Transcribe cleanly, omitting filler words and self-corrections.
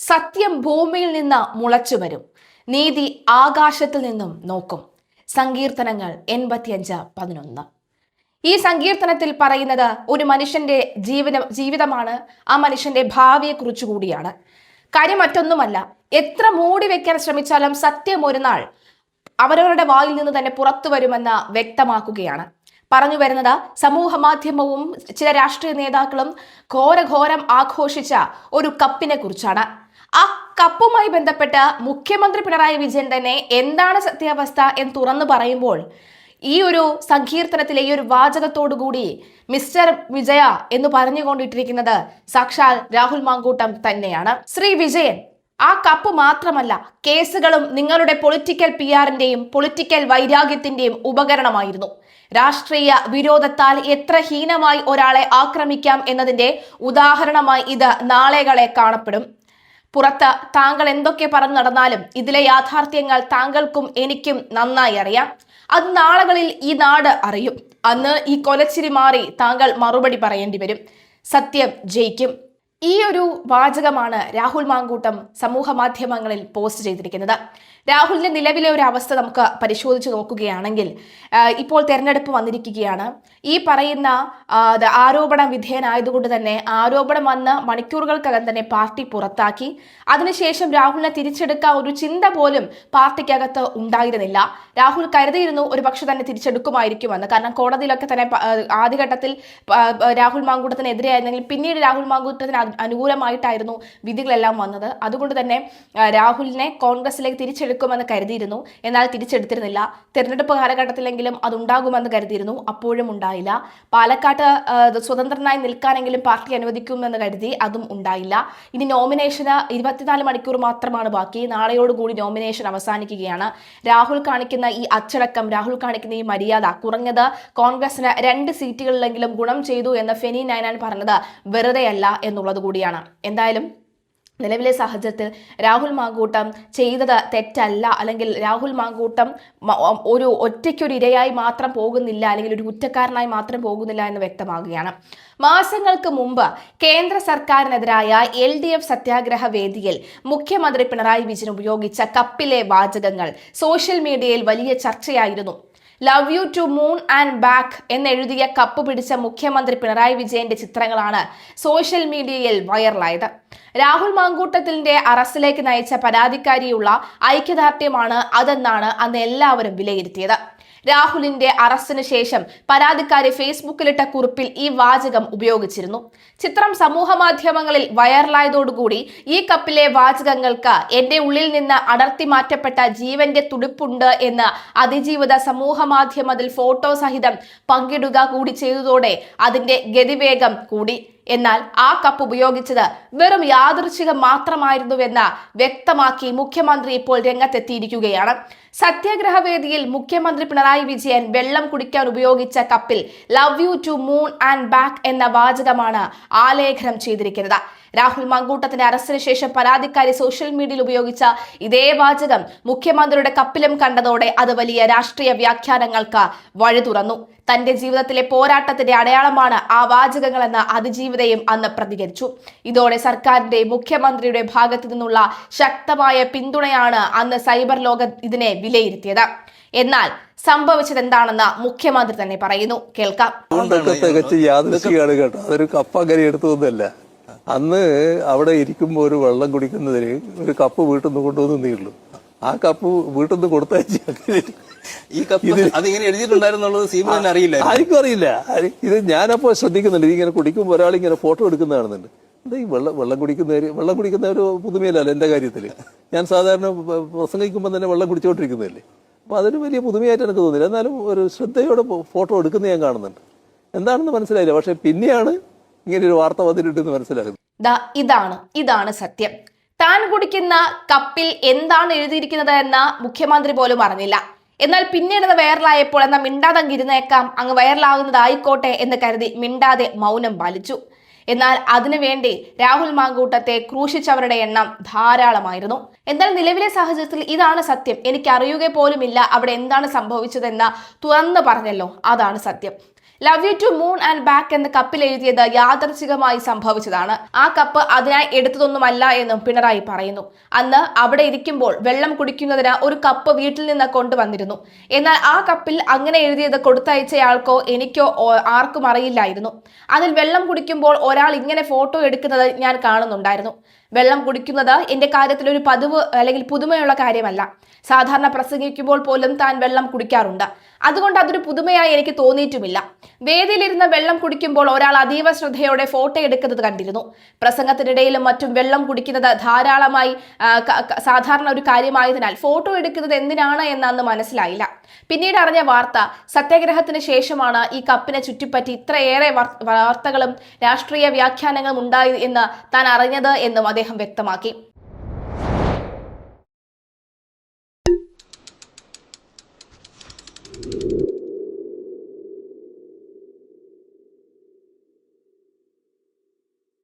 സത്യം ഭൂമിയിൽ നിന്ന് മുളച്ചു വരും, നീതി ആകാശത്തിൽ നിന്നും നോക്കും. സങ്കീർത്തനങ്ങൾ 85:11. ഈ സങ്കീർത്തനത്തിൽ പറയുന്നത് ഒരു മനുഷ്യന്റെ ജീവിതമാണ്, ആ മനുഷ്യന്റെ ഭാവിയെ കുറിച്ചു കൂടിയാണ്. കാര്യം മറ്റൊന്നുമല്ല, എത്ര മൂടി വെക്കാൻ ശ്രമിച്ചാലും സത്യം ഒരു നാൾ അവരവരുടെ വായിൽ നിന്ന് തന്നെ പുറത്തു വരുമെന്ന് വ്യക്തമാക്കുകയാണ്. പറഞ്ഞു വരുന്നത് സമൂഹ മാധ്യമവും ചില രാഷ്ട്രീയ നേതാക്കളും ഘോരഘോരം ആഘോഷിച്ച ഒരു കപ്പിനെ കുറിച്ചാണ്. ആ കപ്പുമായി ബന്ധപ്പെട്ട് മുഖ്യമന്ത്രി പിണറായി വിജയൻ തന്നെ എന്താണ് സത്യാവസ്ഥ എന്ന് തുറന്നു പറയുമ്പോൾ ഈ ഒരു സങ്കീർത്തനത്തിലെ ഈ ഒരു വാചകത്തോടു കൂടി മിസ്റ്റർ വിജയ എന്ന് പറഞ്ഞുകൊണ്ടിട്ടിരിക്കുന്നത് സാക്ഷാൽ രാഹുൽ മാങ്കൂട്ടം തന്നെയാണ്. ശ്രീ വിജയൻ, ആ കപ്പ് മാത്രമല്ല, കേസുകളും നിങ്ങളുടെ പൊളിറ്റിക്കൽ PR-ന്റെയും പൊളിറ്റിക്കൽ വൈരാഗ്യത്തിന്റെയും ഉപകരണമായിരുന്നു. രാഷ്ട്രീയ വിരോധത്താൽ എത്ര ഹീനമായി ഒരാളെ ആക്രമിക്കാം എന്നതിന്റെ ഉദാഹരണമായി ഇത് നാളെകളെ കാണപ്പെടും. പുറത്ത് താങ്കൾ എന്തൊക്കെ പറഞ്ഞു നടന്നാലും ഇതിലെ യാഥാർത്ഥ്യങ്ങൾ താങ്കൾക്കും എനിക്കും നന്നായി അറിയാം. അത് നാളുകളിൽ ഈ നാട് അറിയും. അന്ന് ഈ കൊലച്ചിരി മാറി താങ്കൾ മറുപടി പറയേണ്ടി വരും. സത്യം ജയിക്കും. ഈ ഒരു വാചകമാണ് രാഹുൽ മാങ്കൂട്ടം സമൂഹ മാധ്യമങ്ങളിൽ പോസ്റ്റ് ചെയ്തിരിക്കുന്നത്. രാഹുലിന്റെ നിലവിലെ ഒരു അവസ്ഥ നമുക്ക് പരിശോധിച്ച് നോക്കുകയാണെങ്കിൽ, ഇപ്പോൾ തെരഞ്ഞെടുപ്പ് വന്നിരിക്കുകയാണ്. ഈ പറയുന്ന ആരോപണ വിധേയനായതുകൊണ്ട് തന്നെ ആരോപണം വന്ന് മണിക്കൂറുകൾക്കകം തന്നെ പാർട്ടി പുറത്താക്കി. അതിനുശേഷം രാഹുലിനെ തിരിച്ചെടുക്കാൻ ഒരു ചിന്ത പോലും പാർട്ടിക്കകത്ത് ഉണ്ടായിരുന്നില്ല. രാഹുൽ കരുതിയിരുന്നു ഒരു പക്ഷെ തന്നെ തിരിച്ചെടുക്കുമായിരിക്കുമെന്ന്. കാരണം കോടതിയിലൊക്കെ തന്നെ ആദ്യഘട്ടത്തിൽ രാഹുൽ മാങ്കൂട്ടത്തിനെതിരെയായിരുന്നെങ്കിൽ പിന്നീട് രാഹുൽ മാങ്കൂട്ടത്തിന് അനുകൂലമായിട്ടായിരുന്നു വിധികളെല്ലാം വന്നത്. അതുകൊണ്ട് തന്നെ രാഹുലിനെ കോൺഗ്രസിലേക്ക് തിരിച്ചെടുക്കുമെന്ന് കരുതിയിരുന്നു. എന്നാൽ തിരിച്ചെടുത്തിരുന്നില്ല. തെരഞ്ഞെടുപ്പ് കാലഘട്ടത്തിലെങ്കിലും അതുണ്ടാകുമെന്ന് കരുതിയിരുന്നു. അപ്പോഴും ഉണ്ടായില്ല. പാലക്കാട്ട് സ്വതന്ത്രനായി നിൽക്കാനെങ്കിലും പാർട്ടി അനുവദിക്കുമെന്ന് കരുതി, അതും ഉണ്ടായില്ല. ഇനി നോമിനേഷന് 24 മണിക്കൂർ മാത്രമാണ് ബാക്കി. നാളെയോടുകൂടി നോമിനേഷൻ അവസാനിക്കുകയാണ്. രാഹുൽ കാണിക്കുന്ന ഈ അച്ചടക്കം, രാഹുൽ കാണിക്കുന്ന ഈ മര്യാദ കുറഞ്ഞത് കോൺഗ്രസിന് 2 സീറ്റുകളിലെങ്കിലും ഗുണം ചെയ്തു എന്ന് ഫെനി നൈനാൻ പറഞ്ഞത് വെറുതെയല്ല എന്നുള്ളത് കൂടിയാണ്. എന്തായാലും നിലവിലെ സാഹചര്യത്തിൽ രാഹുൽ മാങ്കൂട്ടം ചെയ്തത് തെറ്റല്ല, അല്ലെങ്കിൽ രാഹുൽ മാങ്കൂട്ടം ഒരു ഒറ്റയ്ക്കൊരു ഇരയായി മാത്രം പോകുന്നില്ല, അല്ലെങ്കിൽ ഒരു കുറ്റക്കാരനായി മാത്രം പോകുന്നില്ല എന്ന് വ്യക്തമാകുകയാണ്. മാസങ്ങൾക്ക് മുമ്പ് കേന്ദ്ര സർക്കാരിനെതിരായ LDF സത്യാഗ്രഹ വേദിയിൽ മുഖ്യമന്ത്രി പിണറായി വിജയൻ ഉപയോഗിച്ച കപ്പിലെ വാചകങ്ങൾ സോഷ്യൽ മീഡിയയിൽ വലിയ ചർച്ചയായിരുന്നു. Love you to moon and back എന്നെഴുതിയ കപ്പ് പിടിച്ച മുഖ്യമന്ത്രി പിണറായി വിജയന്റെ ചിത്രങ്ങളാണ് സോഷ്യൽ മീഡിയയിൽ വൈറലായത്. രാഹുൽ മാങ്കൂട്ടത്തിന്റെ അറസ്റ്റിലേക്ക് നയിച്ച പരാതിക്കാരിയുള്ള ഐക്യദാർഢ്യമാണ് അതെന്നാണ് അന്ന് എല്ലാവരും വിലയിരുത്തിയത്. രാഹുലിന്റെ അറസ്റ്റിന് ശേഷം പരാതിക്കാരി ഫേസ്ബുക്കിലിട്ട കുറിപ്പിൽ ഈ വാചകം ഉപയോഗിച്ചിരുന്നു. ചിത്രം സമൂഹ മാധ്യമങ്ങളിൽ വൈറലായതോടുകൂടി ഈ കപ്പിലെ വാചകങ്ങൾക്ക് എന്റെ ഉള്ളിൽ നിന്ന് അടർത്തി മാറ്റപ്പെട്ട ജീവന്റെ തുടിപ്പുണ്ട് എന്ന് അതിജീവിത സമൂഹ മാധ്യമത്തിൽ ഫോട്ടോ സഹിതം പങ്കിടുക കൂടി ചെയ്തതോടെ അതിന്റെ ഗതിവേഗം കൂടി. എന്നാൽ ആ കപ്പ് ഉപയോഗിച്ചത് വെറും യാദൃച്ഛികം മാത്രമായിരുന്നുവെന്ന് വ്യക്തമാക്കി മുഖ്യമന്ത്രി ഇപ്പോൾ രംഗത്തെത്തിയിരിക്കുകയാണ്. സത്യാഗ്രഹ വേദിയിൽ മുഖ്യമന്ത്രി പിണറായി വിജയൻ വെള്ളം കുടിക്കാൻ ഉപയോഗിച്ച കപ്പിൽ love you to moon and back എന്ന വാചകമാണ് ആലേഖനം ചെയ്തിരിക്കുന്നത്. രാഹുൽ മാങ്കൂട്ടത്തിന്റെ അറസ്റ്റിന് ശേഷം പരാതിക്കാരി സോഷ്യൽ മീഡിയയിൽ ഉപയോഗിച്ച ഇതേ വാചകം മുഖ്യമന്ത്രിയുടെ കപ്പിലും കണ്ടതോടെ അത് വലിയ രാഷ്ട്രീയ വ്യാഖ്യാനങ്ങൾക്ക് വഴി തുറന്നു. തന്റെ ജീവിതത്തിലെ പോരാട്ടത്തിന്റെ അടയാളമാണ് ആ വാചകങ്ങളെന്ന് അതിജീവിതയും അന്ന് പ്രതികരിച്ചു. ഇതോടെ സർക്കാരിന്റെ മുഖ്യമന്ത്രിയുടെ ഭാഗത്തു നിന്നുള്ള ശക്തമായ പിന്തുണയാണ് അന്ന് സൈബർ ലോകം ഇതിനെ വിലയിരുത്തിയത്. എന്നാൽ സംഭവിച്ചത് എന്താണെന്ന് മുഖ്യമന്ത്രി തന്നെ പറയുന്നു. കേൾക്കാം. അതൊരു കപ്പ അങ്ങനെ എടുത്തൊന്നുമല്ല. അന്ന് അവിടെ ഇരിക്കുമ്പോൾ ഒരു വെള്ളം കുടിക്കുന്നതിന് ഒരു കപ്പ് വീട്ടിൽ നിന്ന് കൊണ്ടുവന്നേ ഉള്ളൂ. ആ കപ്പ് വീട്ടിൽ നിന്ന് കൊടുത്തയച്ചു. ഈ കപ്പ് അതിങ്ങനെ എഴുതിയിട്ടുണ്ടായിരുന്നുള്ളത് സീമോന് അറിയില്ല, ആർക്കും അറിയില്ല. ഇത് ഞാനപ്പോ ശ്രദ്ധിക്കുന്നുണ്ട്. ഇതിങ്ങനെ കുടിക്കുമ്പോൾ ഒരാളിങ്ങനെ ഫോട്ടോ എടുക്കുന്ന കാണുന്നുണ്ട്. എന്താ ഈ വെള്ളം കുടിക്കുന്ന ഒരു പുതുമയല്ലല്ലോ എന്റെ കാര്യത്തില്. ഞാൻ സാധാരണ പ്രസംഗിക്കുമ്പോൾ തന്നെ വെള്ളം കുടിച്ചോണ്ടിരിക്കുന്നതല്ലേ. അപ്പൊ അതൊരു വലിയ പുതുമയായിട്ട് എനിക്ക് തോന്നില്ല. എന്നാലും ഒരു ശ്രദ്ധയോടെ ഫോട്ടോ എടുക്കുന്ന ഞാൻ കാണുന്നുണ്ട്. എന്താണെന്ന് മനസ്സിലായില്ല. പക്ഷെ പിന്നെയാണ് ഇങ്ങനെ ഒരു വാർത്ത വന്നിട്ടുണ്ടെന്ന് മനസ്സിലാകുന്നത്. ഇതാണ് സത്യം. താൻ കുടിക്കുന്ന കപ്പിൽ എന്താണ് എഴുതിയിരിക്കുന്നത് എന്ന് മുഖ്യമന്ത്രി പോലും അറിഞ്ഞില്ല. എന്നാൽ പിന്നീട് അത് വൈറലായപ്പോൾ എന്നാൽ മിണ്ടാതെ ഇരുന്നേക്കാം, അങ്ങ് വൈറലാകുന്നതായിക്കോട്ടെ എന്ന് കരുതി മിണ്ടാതെ മൗനം പാലിച്ചു. എന്നാൽ അതിനുവേണ്ടി രാഹുൽ മാങ്കൂട്ടത്തെ ക്രൂശിച്ചവരുടെ എണ്ണം ധാരാളമായിരുന്നു. എന്നാൽ നിലവിലെ സാഹചര്യത്തിൽ ഇതാണ് സത്യം. എനിക്ക് അറിയുക പോലുമില്ല അവിടെ എന്താണ് സംഭവിച്ചതെന്ന് തുറന്നു പറഞ്ഞല്ലോ, അതാണ് സത്യം. Love you to moon and back എന്ന കപ്പിൽ എഴുതിയത് യാദർച്ഛികമായി സംഭവിച്ചതാണ്. ആ കപ്പ് അതിനായി എടുത്തതൊന്നുമല്ല എന്നും പിണറായി പറയുന്നു. അന്ന് അവിടെ ഇരിക്കുമ്പോൾ വെള്ളം കുടിക്കുന്നതിന് ഒരു കപ്പ് വീട്ടിൽ നിന്ന് കൊണ്ടുവന്നിരുന്നു. എന്നാൽ ആ കപ്പിൽ അങ്ങനെ എഴുതിയത് കൊടുത്തയച്ചയാൾക്കോ എനിക്കോ ആർക്കും അറിയില്ലായിരുന്നു. അതിൽ വെള്ളം കുടിക്കുമ്പോൾ ഒരാൾ ഇങ്ങനെ ഫോട്ടോ എടുക്കുന്നത് ഞാൻ കാണുന്നുണ്ടായിരുന്നു. വെള്ളം കുടിക്കുന്നത് എന്റെ കാര്യത്തിൽ ഒരു പതിവ് അല്ലെങ്കിൽ പുതുമയുള്ള കാര്യമല്ല. സാധാരണ പ്രസംഗിക്കുമ്പോൾ പോലും താൻ വെള്ളം കുടിക്കാറുണ്ട്. അതുകൊണ്ട് അതൊരു പുതുമയായി എനിക്ക് തോന്നിയിട്ടുമില്ല. വേദിയിലിരുന്ന് വെള്ളം കുടിക്കുമ്പോൾ ഒരാൾ അതീവ ശ്രദ്ധയോടെ ഫോട്ടോ എടുക്കുന്നത് കണ്ടിരുന്നു. പ്രസംഗത്തിനിടയിലും മറ്റും വെള്ളം കുടിക്കുന്നത് ധാരാളമായി സാധാരണ ഒരു കാര്യമായതിനാൽ ഫോട്ടോ എടുക്കുന്നത് എന്തിനാണ് എന്ന് അന്ന് മനസ്സിലായില്ല. പിന്നീട് അറിഞ്ഞ വാർത്ത സത്യാഗ്രഹത്തിന് ശേഷമാണ് ഈ കപ്പിനെ ചുറ്റിപ്പറ്റി ഇത്രയേറെ വാർത്തകളും രാഷ്ട്രീയ വ്യാഖ്യാനങ്ങളും ഉണ്ടായി എന്ന് താൻ അറിഞ്ഞത് എന്നും അദ്ദേഹം വ്യക്തമാക്കി.